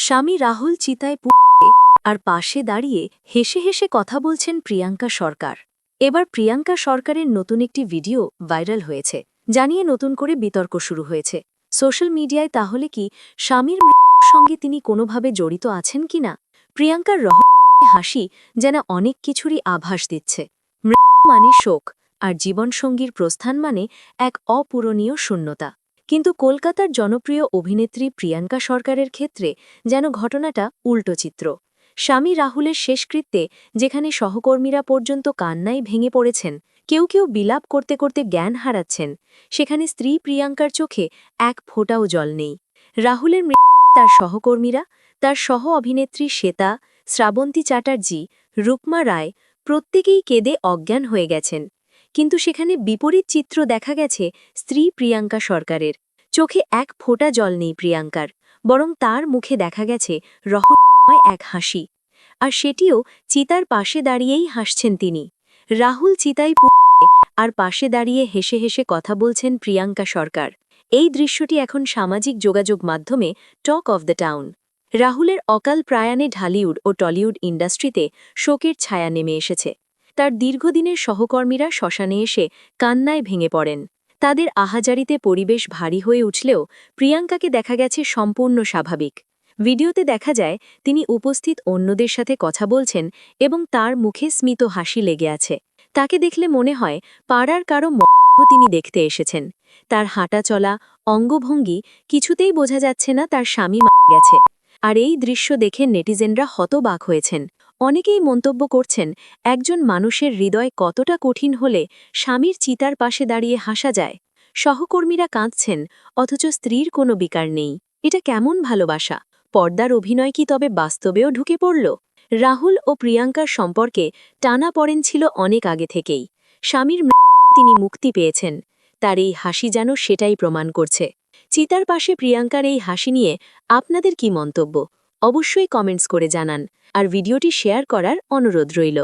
স্বামী রাহুল চিতায় পুড়ে আর পাশে দাঁড়িয়ে হেসে হেসে কথা বলছেন প্রিয়াঙ্কা সরকার। এবার প্রিয়াঙ্কা সরকারের নতুন একটি ভিডিও ভাইরাল হয়েছে, জানিয়ে নতুন করে বিতর্ক শুরু হয়েছে সোশ্যাল মিডিয়ায়। তাহলে কি স্বামীর মৃত্যুর সঙ্গে তিনি কোনোভাবে জড়িত আছেন কিনা? প্রিয়াঙ্কার রহস্যময় হাসি যেন অনেক কিছুরই আভাস দিচ্ছে। মৃত্যু মানে শোক, আর জীবনসঙ্গীর প্রস্থান মানে এক অপূরণীয় শূন্যতা। কিন্তু কলকাতার জনপ্রিয় অভিনেত্রী প্রিয়াঙ্কা সরকারের ক্ষেত্রে যেন ঘটনাটা উল্টো চিত্র। স্বামী রাহুলের শেষকৃত্যে যেখানে সহকর্মীরা পর্যন্ত কান্নায় ভেঙে পড়েছেন, কেউ কেউ বিলাপ করতে করতে জ্ঞান হারাচ্ছেন, সেখানে স্ত্রী প্রিয়াঙ্কার চোখে এক ফোঁটাও জল নেই। রাহুলের মৃত্যু তার সহকর্মীরা, তার সহ অভিনেত্রী শ্বেতা, শ্রাবন্তী চ্যাটার্জি, রুকমা রায় প্রত্যেকেই কেঁদে অজ্ঞান হয়ে গেছেন। কিন্তু সেখানে বিপরীত চিত্র দেখা গেছে স্ত্রী প্রিয়াঙ্কা সরকারের। চোখে এক ফোঁটা জল নেই প্রিয়াঙ্কার, বরং তার মুখে দেখা গেছে রহস্যময় এক হাসি। আর সেটিও চিতার পাশে দাঁড়িয়েই হাসছেন তিনি। রাহুল চিতায় পুড়ে আর পাশে দাঁড়িয়ে হেসে হেসে কথা বলছেন প্রিয়াঙ্কা সরকার। এই দৃশ্যটি এখন সামাজিক যোগাযোগ মাধ্যমে টক অফ দ্য টাউন। রাহুলের অকাল প্রয়াণে ঢালিউড ও টলিউড ইন্ডাস্ট্রিতে শোকের ছায়া নেমে এসেছে। তার দীর্ঘদিনের সহকর্মীরা শ্মশানে এসে কান্নায় ভেঙে পড়েন। তাদের আহাজারিতে পরিবেশ ভারী হয়ে উঠলেও প্রিয়াঙ্কাকে দেখা গেছে সম্পূর্ণ স্বাভাবিক। ভিডিওতে দেখা যায় তিনি উপস্থিত অন্যদের সাথে কথা বলছেন এবং তার মুখে স্মিত হাসি লেগে আছে। তাকে দেখলে মনে হয় পাড়ার কারো মধ্যে তিনি দেখতে এসেছেন। তার হাঁটা চলা, অঙ্গভঙ্গি কিছুতেই বোঝা যাচ্ছে না তার স্বামী মারা গেছে। আর এই দৃশ্য দেখে নেটিজেনরা হতবাক হয়েছেন। অনেকেই মন্তব্য করছেন, একজন মানুষের হৃদয় কতটা কঠিন হলে স্বামীর চিতার পাশে দাঁড়িয়ে হাসা যায়। সহকর্মীরা কাঁদছেন, অথচ স্ত্রীর কোনো বিকার নেই। এটা কেমন ভালোবাসা? পর্দার অভিনয় কি তবে বাস্তবেও ঢুকে পড়ল? রাহুল ও প্রিয়াঙ্কার সম্পর্কে টানাপড়েন ছিল অনেক আগে থেকেই। স্বামীর মৃত্যুতে তিনি মুক্তি পেয়েছেন। তার এই হাসি যেন সেটাই প্রমাণ করছে। চিতার পাশে প্রিয়াঙ্কার এই হাসি নিয়ে আপনাদের কি মন্তব্য? অবশ্যই কমেন্টস করে জানান, আর ভিডিওটি শেয়ার করার অনুরোধ রইল।